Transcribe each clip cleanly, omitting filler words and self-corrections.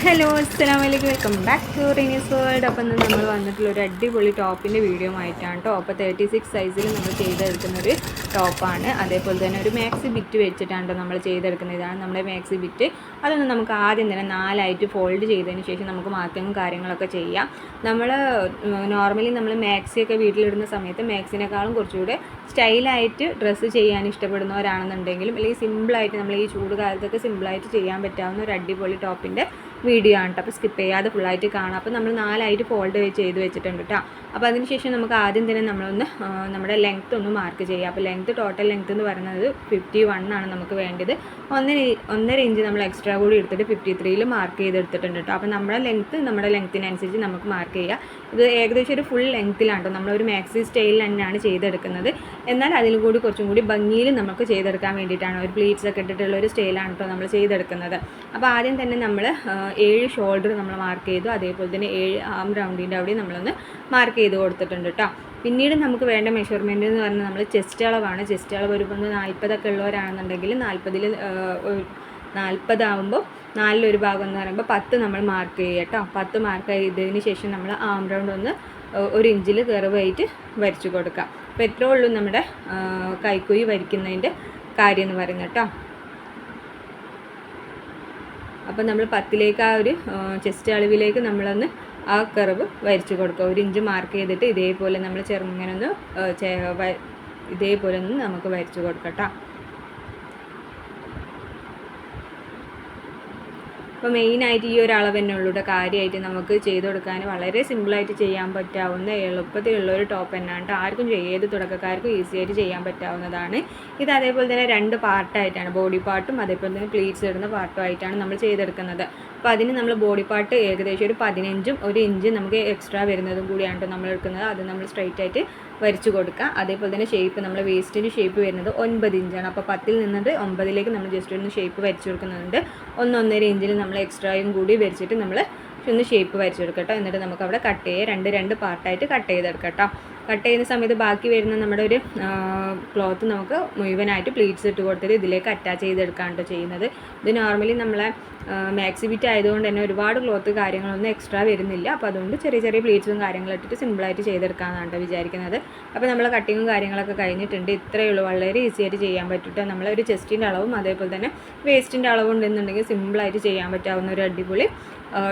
Hello അസ്സലാമലൈക്കും, welcome back to റീനീസ് world. അപ്പം നമ്മൾ വന്നിട്ടുള്ള ഒരു അടിപൊളി ടോപ്പിൻ്റെ വീഡിയോ ആയിട്ടാണ് കേട്ടോ. അപ്പോൾ 36 സൈസിൽ നമ്മൾ ചെയ്തെടുക്കുന്നൊരു ടോപ്പാണ്. അതേപോലെ തന്നെ ഒരു മാക്സി ബിറ്റ് വെച്ചിട്ടാണ് നമ്മൾ ചെയ്തെടുക്കുന്നത്. ഇതാണ് നമ്മുടെ മാക്സി ബിറ്റ്. അതൊന്ന് നമുക്ക് ആദ്യം തന്നെ 4ആയിട്ട് ഫോൾഡ് ചെയ്തതിന് ശേഷം നമുക്ക് മാർക്കിങ്ങും കാര്യങ്ങളൊക്കെ ചെയ്യാം. നമ്മൾ നോർമലി നമ്മൾ മാക്സിയൊക്കെ വീട്ടിലിടുന്ന സമയത്ത് മാക്സിനേക്കാളും കുറച്ചുകൂടെ സ്റ്റൈലായിട്ട് ഡ്രസ്സ് ചെയ്യാൻ ഇഷ്ടപ്പെടുന്നവരാണെന്നുണ്ടെങ്കിലും അല്ലെങ്കിൽ സിമ്പിളായിട്ട് നമ്മൾ ഈ ചൂട് കാലത്തൊക്കെ സിമ്പിളായിട്ട് ചെയ്യാൻ പറ്റാവുന്ന ഒരു അടിപൊളി ടോപ്പിൻ്റെ വീഡിയോ ആണ് കേട്ടോ. അപ്പോൾ സ്കിപ്പ് ചെയ്യാതെ ഫുള്ളായിട്ട് കാണാം. അപ്പോൾ നമ്മൾ 4ആയിട്ട് ഫോൾഡ് ചെയ്ത് വെച്ചിട്ടുണ്ട് കേട്ടോ. അപ്പോൾ അതിനുശേഷം നമുക്ക് ആദ്യം തന്നെ നമ്മളൊന്ന് നമ്മുടെ ലെങ്ത്ത് ഒന്ന് മാർക്ക് ചെയ്യാം. അപ്പോൾ ടോട്ടൽ ലെങ്ത്ത് എന്ന് പറയുന്നത് 51 ആണ് നമുക്ക് വേണ്ടത്. 1.5 ഇഞ്ച് നമ്മൾ എക്സ്ട്രാ കൂടി എടുത്തിട്ട് 53ൽ മാർക്ക് ചെയ്തെടുത്തിട്ടുണ്ട് കേട്ടോ. അപ്പോൾ നമ്മുടെ ലെങ്ത്തിനനുസരിച്ച് നമുക്ക് മാർക്ക് ചെയ്യാം. ഇത് ഏകദേശം ഒരു ഫുൾ ലെങ്ത്തിലാണ് കേട്ടോ. നമ്മളൊരു മാക്സി സ്റ്റൈലിൽ തന്നെയാണ് ചെയ്തെടുക്കുന്നത്. എന്നാൽ അതിലും കൂടി കുറച്ചും കൂടി ഭംഗിയിൽ നമുക്ക് ചെയ്തെടുക്കാൻ വേണ്ടിയിട്ടാണ്, ഒരു പ്ലീറ്റ്സ് ഒക്കെ ഇട്ടിട്ടുള്ള ഒരു സ്റ്റൈലാണ് കേട്ടോ നമ്മൾ ചെയ്തെടുക്കുന്നത്. അപ്പോൾ ആദ്യം തന്നെ നമ്മൾ 7 ഷോൾഡർ നമ്മൾ മാർക്ക് ചെയ്തു. അതേപോലെ തന്നെ 7 ആം റൗണ്ടിൻ്റെ അവിടെ നമ്മളൊന്ന് മാർക്ക് ചെയ്ത് കൊടുത്തിട്ടുണ്ട് കേട്ടോ. പിന്നീട് നമുക്ക് വേണ്ട മെഷർമെൻറ്റ് എന്ന് പറഞ്ഞാൽ നമ്മൾ ചെസ്റ്റ് അളവാണ്. ചെസ്റ്റ് അളവ് ഒരു 40 ഉള്ളവരാണെന്നുണ്ടെങ്കിൽ 40 ആകുമ്പോൾ 4 ഭാഗം എന്ന് പറയുമ്പോൾ 10 നമ്മൾ മാർക്ക് ചെയ്യുക കേട്ടോ. 10 മാർക്ക് ചെയ്തതിന് ശേഷം നമ്മൾ ആം റൗണ്ട് ഒന്ന് 1 ഇഞ്ചിൽ കർവായിട്ട് വരച്ചു കൊടുക്കാം. അപ്പോൾ എത്രയേ ഉള്ളൂ നമ്മുടെ കൈക്കുഴി വരയ്ക്കുന്നതിൻ്റെ കാര്യം എന്ന് പറയുന്നത് കേട്ടോ. അപ്പോൾ നമ്മൾ 10ലേക്ക് ആ ഒരു ചെസ്റ്റ് അളവിലേക്ക് നമ്മളൊന്ന് ആ കർവ് വരച്ചു കൊടുക്കുക. 1 ഇഞ്ച് മാർക്ക് ചെയ്തിട്ട് ഇതേപോലെ നമ്മൾ ചെറുങ്ങനെ ഒന്ന് ഇതേപോലെ ഒന്ന് നമുക്ക് വരച്ചു കൊടുക്കട്ടോ. അപ്പോൾ മെയിനായിട്ട് ഈ ഒരു അളവ് തന്നെ ഉള്ളൂടെ കാര്യമായിട്ട് നമുക്ക് ചെയ്ത് കൊടുക്കാൻ വളരെ സിമ്പിളായിട്ട് ചെയ്യാൻ പറ്റാവുന്ന എളുപ്പത്തിലുള്ള ഒരു ടോപ്പ് തന്നെയാണ്. ആർക്കും ഏത് തുടക്കക്കാർക്കും ഈസി ആയിട്ട് ചെയ്യാൻ പറ്റാവുന്നതാണ്. ഇത് അതേപോലെ തന്നെ 2 പാർട്ടായിട്ടാണ്, ബോഡി പാർട്ടും അതേപോലെ തന്നെ പ്ലീറ്റ്സ് ഇടുന്ന പാർട്ടും ആയിട്ടാണ് നമ്മൾ ചെയ്തെടുക്കുന്നത്. അപ്പോൾ അതിന് നമ്മൾ ബോഡി പാർട്ട് ഏകദേശം ഒരു 15ഉം 1 ഇഞ്ച് നമുക്ക് എക്സ്ട്രാ വരുന്നതും കൂടിയാണ് നമ്മൾ എടുക്കുന്നത്. അത് നമ്മൾ സ്ട്രൈറ്റ് ആയിട്ട് വരച്ചു കൊടുക്കുക. അതേപോലെ തന്നെ ഷേപ്പ് നമ്മൾ വേസ്റ്റിൻ്റെ ഷേപ്പ് വരുന്നത് 9 ഇഞ്ചാണ്. അപ്പോൾ 10ൽ നിന്നിട്ട് 9ലേക്ക് നമ്മൾ ജസ്റ്റ് ഒന്ന് ഷേപ്പ് വരച്ചു കൊടുക്കുന്നുണ്ട്. 1.5 ഇഞ്ചിൽ നമ്മൾ എക്സ്ട്രായും കൂടി വരച്ചിട്ട് നമ്മൾ ഒന്ന് ഷേപ്പ് വരച്ചു കൊടുക്കട്ടോ. എന്നിട്ട് നമുക്ക് അവിടെ കട്ട് ചെയ്യുക, 2 പാർട്ടായിട്ട് കട്ട് ചെയ്തെടുക്കട്ടോ. കട്ട് ചെയ്യുന്ന സമയത്ത് ബാക്കി വരുന്ന നമ്മുടെ ഒരു ക്ലോത്ത് നമുക്ക് മുഴുവനായിട്ട് പ്ലീറ്റ്സ് ഇട്ട് കൊടുത്തിട്ട് ഇതിലേക്ക് അറ്റാച്ച് ചെയ്തെടുക്കാണ് ചെയ്യുന്നത്. ഇത് നോർമലി നമ്മളെ മാക്സി ബിറ്റ് ആയതുകൊണ്ട് തന്നെ ഒരുപാട് ക്ലോത്ത് കാര്യങ്ങളൊന്നും എക്സ്ട്രാ വരുന്നില്ല. അപ്പോൾ അതുകൊണ്ട് ചെറിയ പ്ലീറ്റ്സും കാര്യങ്ങളും ഇട്ടിട്ട് സിമ്പിളായിട്ട് ചെയ്തെടുക്കാമെന്നാണ് വിചാരിക്കുന്നത്. അപ്പോൾ നമ്മൾ കട്ടിങ്ങും കാര്യങ്ങളൊക്കെ കഴിഞ്ഞിട്ടുണ്ട്. ഇത്രയേ ഉള്ളൂ, വളരെ ഈസി ആയിട്ട് ചെയ്യാൻ പറ്റിയിട്ട് നമ്മളൊരു ചെസ്റ്റിൻ്റെ അളവും അതേപോലെ തന്നെ വേസ്റ്റിൻ്റെ അളവും ഉണ്ടെന്നുണ്ടെങ്കിൽ സിമ്പിളായിട്ട് ചെയ്യാൻ പറ്റാവുന്ന ഒരു അടിപൊളി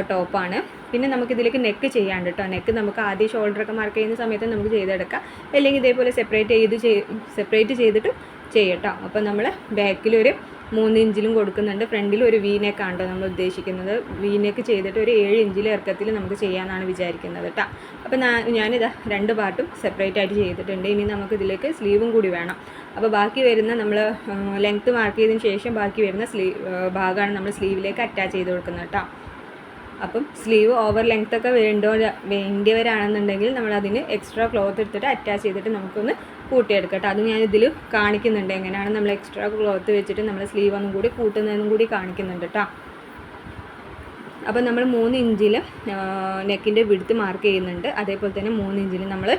ടോപ്പാണ്. പിന്നെ നമുക്കിതിലേക്ക് നെക്ക് ചെയ്യാണ്ട് കേട്ടോ. നെക്ക് നമുക്ക് ആദ്യം ഷോൾഡറൊക്കെ മാർക്ക് ചെയ്യുന്ന സമയത്ത് നമുക്ക് ചെയ്തെടുക്കാം, അല്ലെങ്കിൽ ഇതേപോലെ സെപ്പറേറ്റ് ചെയ്തിട്ട് ചെയ്യട്ടോ. അപ്പോൾ നമ്മൾ ബാക്കിലൊരു 3 ഇഞ്ചിലും കൊടുക്കുന്നുണ്ട്, ഫ്രണ്ടിൽ ഒരു വി നെക്കാണ് കേട്ടോ നമ്മൾ ഉദ്ദേശിക്കുന്നത്. വി നെക്ക് ചെയ്തിട്ട് ഒരു 7 ഇഞ്ചിൽ ഇറക്കത്തിൽ നമുക്ക് ചെയ്യാമെന്നാണ് വിചാരിക്കുന്നത് കേട്ടോ. അപ്പോൾ ഞാനിത് 2 പാർട്ടും സെപ്പറേറ്റ് ആയിട്ട് ചെയ്തിട്ടുണ്ട്. ഇനി നമുക്കിതിലേക്ക് സ്ലീവും കൂടി വേണം. അപ്പോൾ ബാക്കി വരുന്ന നമ്മൾ ലെങ്ത്ത് മാർക്ക് ചെയ്തതിന് ശേഷം ബാക്കി വരുന്ന ഭാഗമാണ് നമ്മൾ സ്ലീവിലേക്ക് അറ്റാച്ച് ചെയ്ത് കൊടുക്കുന്നത് കേട്ടോ. അപ്പം സ്ലീവ് ഓവർ ലെങ്ത് ഒക്കെ വേണ്ടിയവരാണെന്നുണ്ടെങ്കിൽ നമ്മളതിന് എക്സ്ട്രാ ക്ലോത്ത് എടുത്തിട്ട് അറ്റാച്ച് ചെയ്തിട്ട് നമുക്കൊന്ന് കൂട്ടിയെടുക്കട്ടെ. അത് ഞാനിതിൽ കാണിക്കുന്നുണ്ട്, എങ്ങനെയാണ് നമ്മൾ എക്സ്ട്രാ ക്ലോത്ത് വെച്ചിട്ട് നമ്മൾ സ്ലീവ് ഒന്നും കൂടി കൂട്ടുന്നതെന്നും കൂടി കാണിക്കുന്നുണ്ട് കേട്ടോ. അപ്പം നമ്മൾ 3 ഇഞ്ചിൽ നെക്കിൻ്റെ വിഡ്ത്ത് മാർക്ക് ചെയ്യുന്നുണ്ട്. അതേപോലെ തന്നെ 3 ഇഞ്ചിൽ നമ്മൾ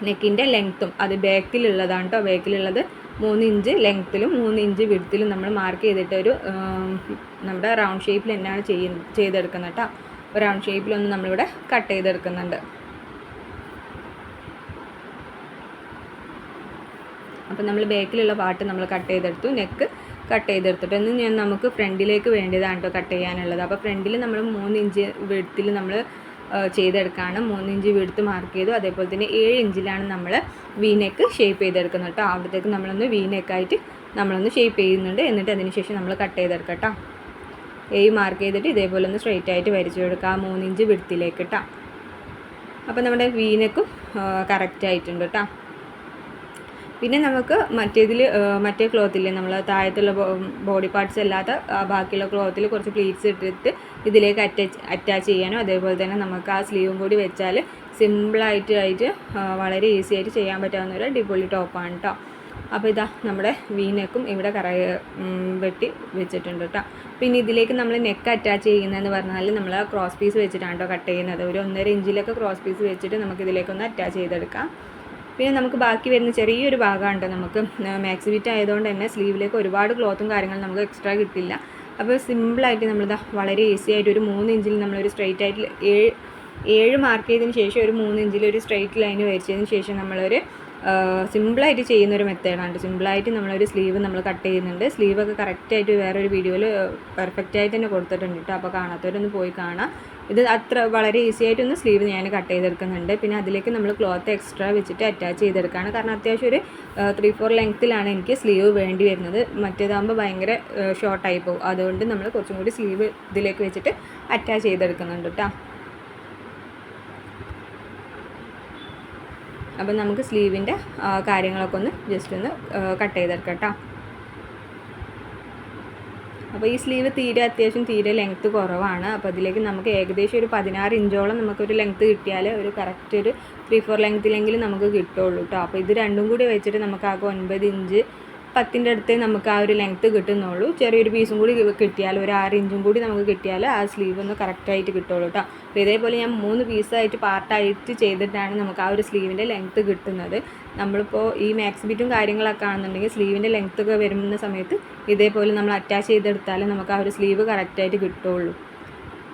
നെക്കിൻ്റെ ലെങ്ത്തും, അത് ബാക്കിലുള്ളതാണ് കേട്ടോ. ബാക്കിലുള്ളത് 3 ഇഞ്ച് ലെങ്ത്തിലും 3 ഇഞ്ച് വിഡ്ത്തിലും നമ്മൾ മാർക്ക് ചെയ്തിട്ട് ഒരു നമ്മുടെ റൗണ്ട് ഷേപ്പിൽ തന്നെയാണ് ചെയ്തെടുക്കുന്നത് കേട്ടോ. അപ്പോൾ റൗണ്ട് ഷേപ്പിലൊന്ന് നമ്മളിവിടെ കട്ട് ചെയ്തെടുക്കുന്നുണ്ട്. അപ്പോൾ നമ്മൾ ബാക്കിലുള്ള പാർട്ട് നമ്മൾ കട്ട് ചെയ്തെടുത്തു, നെക്ക് കട്ട് ചെയ്തെടുത്തിട്ട് നമുക്ക് ഫ്രണ്ടിലേക്ക് വേണ്ടിയതാണ് കേട്ടോ കട്ട് ചെയ്യാനുള്ളത്. അപ്പോൾ ഫ്രണ്ടിൽ നമ്മൾ 3 ഇഞ്ച് വിഡ്ത്തിൽ നമ്മൾ ചെയ്തെടുക്കുകയാണ്. 3 ഇഞ്ച് വിഡ്ത്ത് മാർക്ക് ചെയ്തു. അതേപോലെ തന്നെ 7 ഇഞ്ചിലാണ് നമ്മൾ വി നെക്ക് ഷേപ്പ് ചെയ്തെടുക്കുന്നത് കേട്ടോ. അവിടത്തേക്ക് നമ്മളൊന്ന് വി നെക്കായിട്ട് നമ്മളൊന്ന് ഷേപ്പ് ചെയ്യുന്നുണ്ട്. എന്നിട്ട് അതിന് ശേഷം നമ്മൾ കട്ട് ചെയ്തെടുക്കാം കേട്ടോ. 7 മാർക്ക് ചെയ്തിട്ട് ഇതേപോലെ ഒന്ന് സ്ട്രെയിറ്റ് ആയിട്ട് വരച്ചു കൊടുക്കുക 3 ഇഞ്ച് വിഡ്ത്തിലേക്ക് കേട്ടോ. അപ്പോൾ നമ്മുടെ വി നെക്കും കറക്റ്റ് ആയിട്ടുണ്ട് കേട്ടോ. പിന്നെ നമുക്ക് മറ്റേ ക്ലോത്തില്ലേ, നമ്മൾ താഴത്തുള്ള ബോഡി പാർട്സ് അല്ലാത്ത ബാക്കിയുള്ള ക്ലോത്തിൽ കുറച്ച് പ്ലീറ്റ്സ് ഇട്ടിട്ട് ഇതിലേക്ക് അറ്റാച്ച് ചെയ്യാനോ അതേപോലെ തന്നെ നമുക്ക് ആ സ്ലീവും കൂടി വെച്ചാൽ സിമ്പിളായിട്ട് വളരെ ഈസി ആയിട്ട് ചെയ്യാൻ പറ്റാവുന്ന ഒരു അടിപൊളി ടോപ്പാണ് കേട്ടോ. അപ്പോൾ ഇതാ നമ്മുടെ വി നെക്കും ഇവിടെ വെട്ടി വെച്ചിട്ടുണ്ട് കേട്ടോ. പിന്നെ ഇതിലേക്ക് നമ്മൾ നെക്ക് അറ്റാച്ച് ചെയ്യുന്നതെന്ന് പറഞ്ഞാൽ നമ്മൾ ക്രോസ് പീസ് വെച്ചിട്ടാണ് കേട്ടോ കട്ട് ചെയ്യുന്നത്. ഒരു 1.5 ഇഞ്ചിലൊക്കെ ക്രോസ് പീസ് വെച്ചിട്ട് നമുക്കിതിലേക്കൊന്ന് അറ്റാച്ച് ചെയ്തെടുക്കാം. പിന്നെ നമുക്ക് ബാക്കി വരുന്ന ചെറിയൊരു ഭാഗമുണ്ട്. നമുക്ക് മാക്സി ബിറ്റ് ആയതുകൊണ്ട് തന്നെ സ്ലീവിലേക്ക് ഒരുപാട് ക്ലോത്തും കാര്യങ്ങളും നമുക്ക് എക്സ്ട്രാ കിട്ടില്ല. അപ്പോൾ സിമ്പിളായിട്ട് നമ്മളിതാ വളരെ ഈസി ആയിട്ട് ഒരു 3 ഇഞ്ചിൽ നമ്മളൊരു സ്ട്രെയിറ്റ് ആയിട്ട് 7 മാർക്ക് ചെയ്തതിന് ശേഷം ഒരു 3 ഇഞ്ചിൽ ഒരു സ്ട്രെയിറ്റ് ലൈൻ വരച്ചതിന് ശേഷം നമ്മളൊരു സിമ്പിളായിട്ട് ചെയ്യുന്നൊരു മെത്തേഡാണ്. സിമ്പിളായിട്ട് നമ്മളൊരു സ്ലീവ് നമ്മൾ കട്ട് ചെയ്യുന്നുണ്ട്. സ്ലീവൊക്കെ കറക്റ്റായിട്ട് വേറൊരു വീഡിയോയിൽ പെർഫെക്റ്റായിട്ട് തന്നെ കൊടുത്തിട്ടുണ്ട് കേട്ടോ. അപ്പോൾ കാണാത്തവരൊന്ന് പോയി കാണാം. ഇത് അത്ര വളരെ ഈസി ആയിട്ടൊന്ന് സ്ലീവ് ഞാൻ കട്ട് ചെയ്തെടുക്കുന്നുണ്ട്. പിന്നെ അതിലേക്ക് നമ്മൾ ക്ലോത്ത് എക്സ്ട്രാ വെച്ചിട്ട് അറ്റാച്ച് ചെയ്തെടുക്കുകയാണ്. കാരണം അത്യാവശ്യം ഒരു 3-4 ലെങ്ത്തിലാണ് എനിക്ക് സ്ലീവ് വേണ്ടി വരുന്നത്. മറ്റേതാകുമ്പോൾ ഭയങ്കര ഷോർട്ടായി പോകും. അതുകൊണ്ട് നമ്മൾ കുറച്ചും കൂടി സ്ലീവ് ഇതിലേക്ക് വെച്ചിട്ട് അറ്റാച്ച് ചെയ്തെടുക്കുന്നുണ്ട് കേട്ടോ. അപ്പം നമുക്ക് സ്ലീവിൻ്റെ കാര്യങ്ങളൊക്കെ ഒന്ന് ജസ്റ്റ് ഒന്ന് കട്ട് ചെയ്തെടുക്കാം കേട്ടോ. അപ്പോൾ ഈ സ്ലീവ് അത്യാവശ്യം തീരെ ലെങ്ത്ത് കുറവാണ്. അപ്പോൾ അതിലേക്ക് നമുക്ക് ഏകദേശം ഒരു 16 ഇഞ്ചോളം നമുക്കൊരു ലെങ്ത്ത് കിട്ടിയാൽ ഒരു കറക്റ്റ് ഒരു 3-4 ലെങ്ത്തിലെങ്കിലും നമുക്ക് കിട്ടുള്ളൂ കേട്ടോ. അപ്പോൾ ഇത് രണ്ടും കൂടി വെച്ചിട്ട് നമുക്കാകെ 9 ഇഞ്ച് 10ൻ്റെ അടുത്തേ നമുക്ക് ആ ഒരു ലെങ്ത്ത് കിട്ടുന്നുള്ളൂ. ചെറിയൊരു പീസും കൂടി കിട്ടിയാൽ ഒരു 6 ഇഞ്ചും കൂടി നമുക്ക് കിട്ടിയാൽ ആ സ്ലീവ് ഒന്ന് കറക്റ്റായിട്ട് കിട്ടുള്ളൂ കേട്ടോ. അപ്പോൾ ഇതേപോലെ ഞാൻ 3 പീസായിട്ട് പാർട്ടായിട്ട് ചെയ്തിട്ടാണ് നമുക്ക് ആ ഒരു സ്ലീവിൻ്റെ ലെങ്ത്ത് കിട്ടുന്നത്. നമ്മളിപ്പോൾ ഈ മാക്സി ബിറ്റും കാര്യങ്ങളൊക്കെ ആണെന്നുണ്ടെങ്കിൽ സ്ലീവിൻ്റെ ലെങ്ത്തൊക്കെ വരുന്ന സമയത്ത് ഇതേപോലെ നമ്മൾ അറ്റാച്ച് ചെയ്തെടുത്താൽ നമുക്ക് ആ ഒരു സ്ലീവ് കറക്റ്റായിട്ട് കിട്ടുള്ളൂ.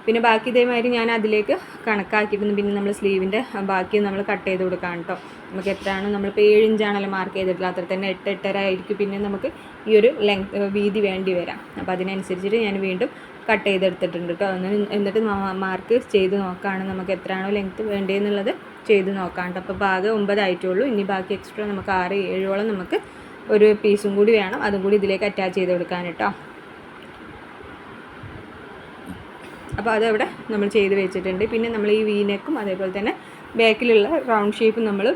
പിന്നെ ബാക്കി ഇതേമാതിരി ഞാൻ അതിലേക്ക് കണക്കാക്കിയിരുന്നു. പിന്നെ നമ്മൾ സ്ലീവിൻ്റെ ബാക്കി നമ്മൾ കട്ട് ചെയ്ത് കൊടുക്കാം കേട്ടോ. നമുക്ക് എത്രയാണോ നമ്മളിപ്പോൾ 7 ഇഞ്ചാണല്ലോ മാർക്ക് ചെയ്തിട്ടുള്ളത്, അത്ര തന്നെ 8-8.5 ആയിരിക്കും പിന്നെ നമുക്ക് ഈ ഒരു വീതി വേണ്ടി വരാം. അപ്പോൾ അതിനനുസരിച്ചിട്ട് ഞാൻ വീണ്ടും കട്ട് ചെയ്തെടുത്തിട്ടുണ്ട് കേട്ടോ. എന്നിട്ട് മാർക്ക് ചെയ്ത് നോക്കുകയാണ് നമുക്ക് എത്രയാണോ ലെങ്ത്ത് വേണ്ടതെന്നുള്ളത് ചെയ്ത് നോക്കാം കേട്ടോ. അപ്പോൾ ഭാഗം 9 ആയിട്ടുള്ളൂ. ഇനി ബാക്കി എക്സ്ട്രാ നമുക്ക് 6-7ഓളം നമുക്ക് ഒരു പീസും കൂടി വേണം. അതും കൂടി ഇതിലേക്ക് അറ്റാച്ച് ചെയ്ത് കൊടുക്കാൻ കേട്ടോ. അപ്പോൾ അതവിടെ നമ്മൾ ചെയ്ത് വെച്ചിട്ടുണ്ട്. പിന്നെ നമ്മൾ ഈ വീനെക്കും അതേപോലെ തന്നെ ബാക്കിലുള്ള റൗണ്ട് ഷേപ്പ് നമ്മൾ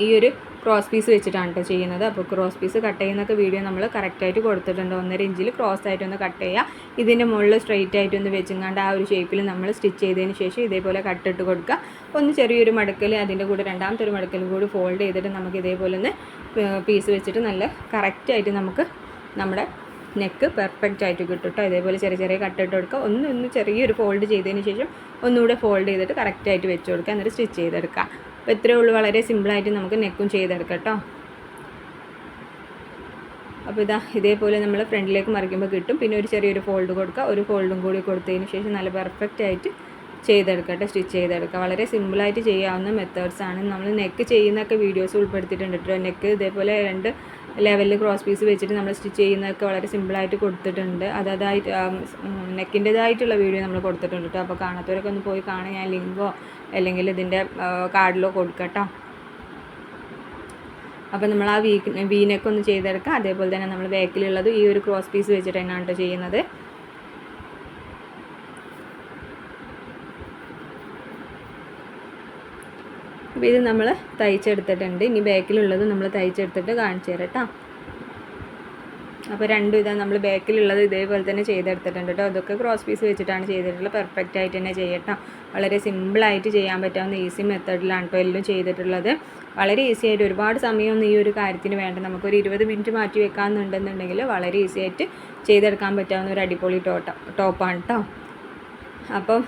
ഈ ഒരു ക്രോസ് പീസ് വെച്ചിട്ടാണ് കേട്ടോ ചെയ്യുന്നത്. അപ്പോൾ ക്രോസ് പീസ് കട്ട് ചെയ്യുന്നൊക്കെ വീഡിയോ നമ്മൾ കറക്റ്റായിട്ട് കൊടുത്തിട്ടുണ്ട്. 1.5 ഇഞ്ചിൽ ക്രോസ് ആയിട്ടൊന്ന് കട്ട് ചെയ്യുക. ഇതിൻ്റെ മുകളിൽ സ്ട്രെയിറ്റ് ആയിട്ടൊന്ന് വെച്ചുങ്ങാണ്ട് ആ ഒരു ഷേപ്പിൽ നമ്മൾ സ്റ്റിച്ച് ചെയ്തതിന് ശേഷം ഇതേപോലെ കട്ടിട്ട് കൊടുക്കുക. ഒന്ന് ചെറിയൊരു മടക്കൽ അതിൻ്റെ കൂടെ രണ്ടാമത്തെ ഒരു മടക്കലും കൂടി ഫോൾഡ് ചെയ്തിട്ട് നമുക്ക് ഇതേപോലെ ഒന്ന് പീസ് വെച്ചിട്ട് നല്ല കറക്റ്റായിട്ട് നമുക്ക് നമ്മുടെ നെക്ക് പെർഫെക്റ്റ് ആയിട്ട് കിട്ടും കേട്ടോ. ഇതേപോലെ ചെറിയ കട്ടിട്ട് കൊടുക്കുക. ഒന്ന് ചെറിയൊരു ഫോൾഡ് ചെയ്തതിന് ശേഷം ഒന്നുകൂടെ ഫോൾഡ് ചെയ്തിട്ട് കറക്റ്റായിട്ട് വെച്ച് കൊടുക്കുക. എന്നിട്ട് സ്റ്റിച്ച് ചെയ്തെടുക്കുക. അപ്പോൾ ഇത്രയേ ഉള്ളൂ. വളരെ സിമ്പിളായിട്ട് നമുക്ക് നെക്കും ചെയ്തെടുക്കാം കേട്ടോ. അപ്പോൾ ഇതേപോലെ നമ്മൾ ഫ്രണ്ടിലേക്ക് മറിക്കുമ്പോൾ കിട്ടും. പിന്നെ ഒരു ചെറിയൊരു ഫോൾഡ് കൊടുക്കുക. ഒരു ഫോൾഡും കൂടി കൊടുത്തതിന് ശേഷം നല്ല പെർഫെക്റ്റ് ആയിട്ട് ചെയ്തെടുക്കട്ടെ, സ്റ്റിച്ച് ചെയ്തെടുക്കുക. വളരെ സിമ്പിളായിട്ട് ചെയ്യാവുന്ന മെത്തേഡ്സാണ്. നമ്മൾ നെക്ക് ചെയ്യുന്നതൊക്കെ വീഡിയോസ് ഉൾപ്പെടുത്തിയിട്ടുണ്ട് കേട്ടോ. നെക്ക് ഇതേപോലെ 2 ലെവലിൽ ക്രോസ് പീസ് വെച്ചിട്ട് നമ്മൾ സ്റ്റിച്ച് ചെയ്യുന്നതൊക്കെ വളരെ സിമ്പിളായിട്ട് കൊടുത്തിട്ടുണ്ട്. അതായിട്ട് നെക്കിൻ്റെതായിട്ടുള്ള വീഡിയോ നമ്മൾ കൊടുത്തിട്ടുണ്ട് കേട്ടോ. അപ്പോൾ കാണാത്തവരൊക്കെ ഒന്ന് പോയി കാണാൻ ഞാൻ ലിങ്കോ അല്ലെങ്കിൽ ഇതിൻ്റെ കാർഡിലോ കൊടുക്കട്ടോ. അപ്പോൾ നമ്മൾ ആ വീനെക്ക് ഒന്ന് ചെയ്തെടുക്കുക. അതേപോലെ തന്നെ നമ്മൾ ബാക്കിലുള്ളത് ഈ ഒരു ക്രോസ് പീസ് വെച്ചിട്ട് തന്നെയാണ് കേട്ടോ ചെയ്യുന്നത്. അപ്പോൾ ഇത് നമ്മൾ തയ്ച്ചെടുത്തിട്ടുണ്ട്. ഇനി ബാക്കിലുള്ളത് നമ്മൾ തയ്ച്ചെടുത്തിട്ട് കാണിച്ചു തരാം കേട്ടോ. അപ്പോൾ രണ്ടും നമ്മൾ ബാക്കിലുള്ളത് ഇതേപോലെ തന്നെ ചെയ്തെടുത്തിട്ടുണ്ട് കേട്ടോ. അതൊക്കെ ക്രോസ് പീസ് വെച്ചിട്ടാണ് ചെയ്തിട്ടുള്ളത്. പെർഫെക്റ്റ് ആയിട്ട് തന്നെ ചെയ്യട്ടോ. വളരെ സിമ്പിളായിട്ട് ചെയ്യാൻ പറ്റാവുന്ന ഈസി മെത്തേഡിലാണ് കേട്ടോ എല്ലാം ചെയ്തിട്ടുള്ളത്. വളരെ ഈസി ആയിട്ട് ഒരുപാട് സമയമൊന്നും ഈ ഒരു കാര്യത്തിന് വേണ്ട. നമുക്കൊരു 20 മിനിറ്റ് മാറ്റി വെക്കാമെന്നുണ്ടെന്നുണ്ടെങ്കിൽ വളരെ ഈസി ആയിട്ട് ചെയ്തെടുക്കാൻ പറ്റാവുന്ന ഒരു അടിപൊളി ടോപ്പാണ് കേട്ടോ. അപ്പം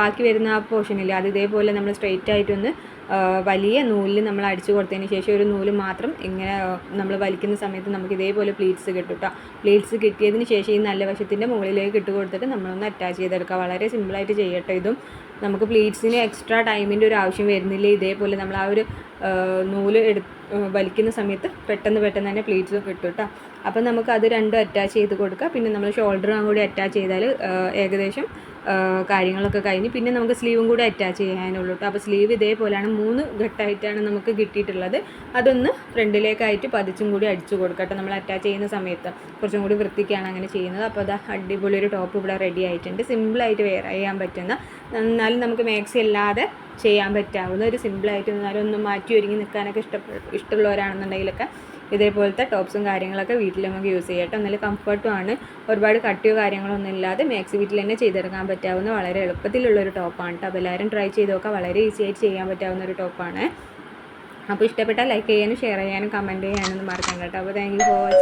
ബാക്കി വരുന്ന ആ പോർഷനില്ല, അത് ഇതേപോലെ നമ്മൾ സ്ട്രെയിറ്റ് ആയിട്ടൊന്ന് വലിയ നൂലിൽ നമ്മൾ അടിച്ചു കൊടുത്തതിന് ശേഷം ഒരു നൂല് മാത്രം ഇങ്ങനെ നമ്മൾ വലിക്കുന്ന സമയത്ത് നമുക്ക് ഇതേപോലെ പ്ലീറ്റ്സ് കിട്ടും കേട്ടോ. പ്ലീറ്റ്സ് കിട്ടിയതിന് ശേഷം ഈ നല്ല വശത്തിൻ്റെ മുകളിലേക്ക് ഇട്ട് കൊടുത്തിട്ട് നമ്മളൊന്ന് അറ്റാച്ച് ചെയ്തെടുക്കുക. വളരെ സിമ്പിളായിട്ട് ചെയ്യട്ടെ. ഇതും നമുക്ക് പ്ലീറ്റ്സിന് എക്സ്ട്രാ ടൈമിൻ്റെ ഒരു ആവശ്യം വരുന്നില്ല. ഇതേപോലെ നമ്മൾ ആ ഒരു നൂല് വലിക്കുന്ന സമയത്ത് പെട്ടെന്ന് തന്നെ പ്ലീറ്റ്സ് കിട്ടും കേട്ടോ. അപ്പം നമുക്ക് അത് രണ്ടും അറ്റാച്ച് ചെയ്ത് കൊടുക്കുക. പിന്നെ നമ്മൾ ഷോൾഡറും കൂടി അറ്റാച്ച് ചെയ്താൽ ഏകദേശം കാര്യങ്ങളൊക്കെ കഴിഞ്ഞ് പിന്നെ നമുക്ക് സ്ലീവും കൂടി അറ്റാച്ച് ചെയ്യാനുള്ളൂ കേട്ടോ. അപ്പോൾ സ്ലീവ് ഇതേപോലെയാണ് 3 ഘട്ടമായിട്ടാണ് നമുക്ക് കിട്ടിയിട്ടുള്ളത്. അതൊന്ന് ഫ്രണ്ടിലേക്കായിട്ട് പതിച്ചും കൂടി അടിച്ചു കൊടുക്കട്ടെ. നമ്മൾ അറ്റാച്ച് ചെയ്യുന്ന സമയത്ത് കുറച്ചും കൂടി വൃത്തിക്കാണ് അങ്ങനെ ചെയ്യുന്നത്. അപ്പോൾ അടിപൊളി ഒരു ടോപ്പ് ഇവിടെ റെഡി ആയിട്ടുണ്ട്. സിമ്പിളായിട്ട് വെയർ ചെയ്യാൻ പറ്റുന്ന, എന്നാലും നമുക്ക് മാക്സി അല്ലാതെ ചെയ്യാൻ പറ്റാവുന്ന ഒരു സിമ്പിളായിട്ട് എന്നാലും ഒന്ന് മാറ്റി ഒരുങ്ങി നിൽക്കാനൊക്കെ ഇഷ്ടമുള്ളവരാണെന്നുണ്ടെങ്കിലൊക്കെ ഇതേപോലത്തെ ടോപ്സും കാര്യങ്ങളൊക്കെ വീട്ടിൽ നമുക്ക് യൂസ് ചെയ്യാം കേട്ടോ. നല്ല കംഫർട്ടും ആണ്. ഒരുപാട് കട്ടിയോ കാര്യങ്ങളൊന്നും ഇല്ലാതെ മാക്സി വീട്ടിൽ തന്നെ ചെയ്തെടുക്കാൻ പറ്റാവുന്ന വളരെ എളുപ്പത്തിലുള്ളൊരു ടോപ്പാണ് കേട്ടോ. അപ്പോൾ എല്ലാവരും ട്രൈ ചെയ്ത് നോക്കുക. വളരെ ഈസി ആയിട്ട് ചെയ്യാൻ പറ്റാവുന്ന ഒരു ടോപ്പാണ്. അപ്പോൾ ഇഷ്ടപ്പെട്ടാൽ ലൈക്ക് ചെയ്യാനും ഷെയർ ചെയ്യാനും കമൻറ്റ് ചെയ്യാനൊന്നും മറക്കാൻ കേട്ടോ. അപ്പോൾ താങ്ക് യു ഫോർ വാച്ചിങ്.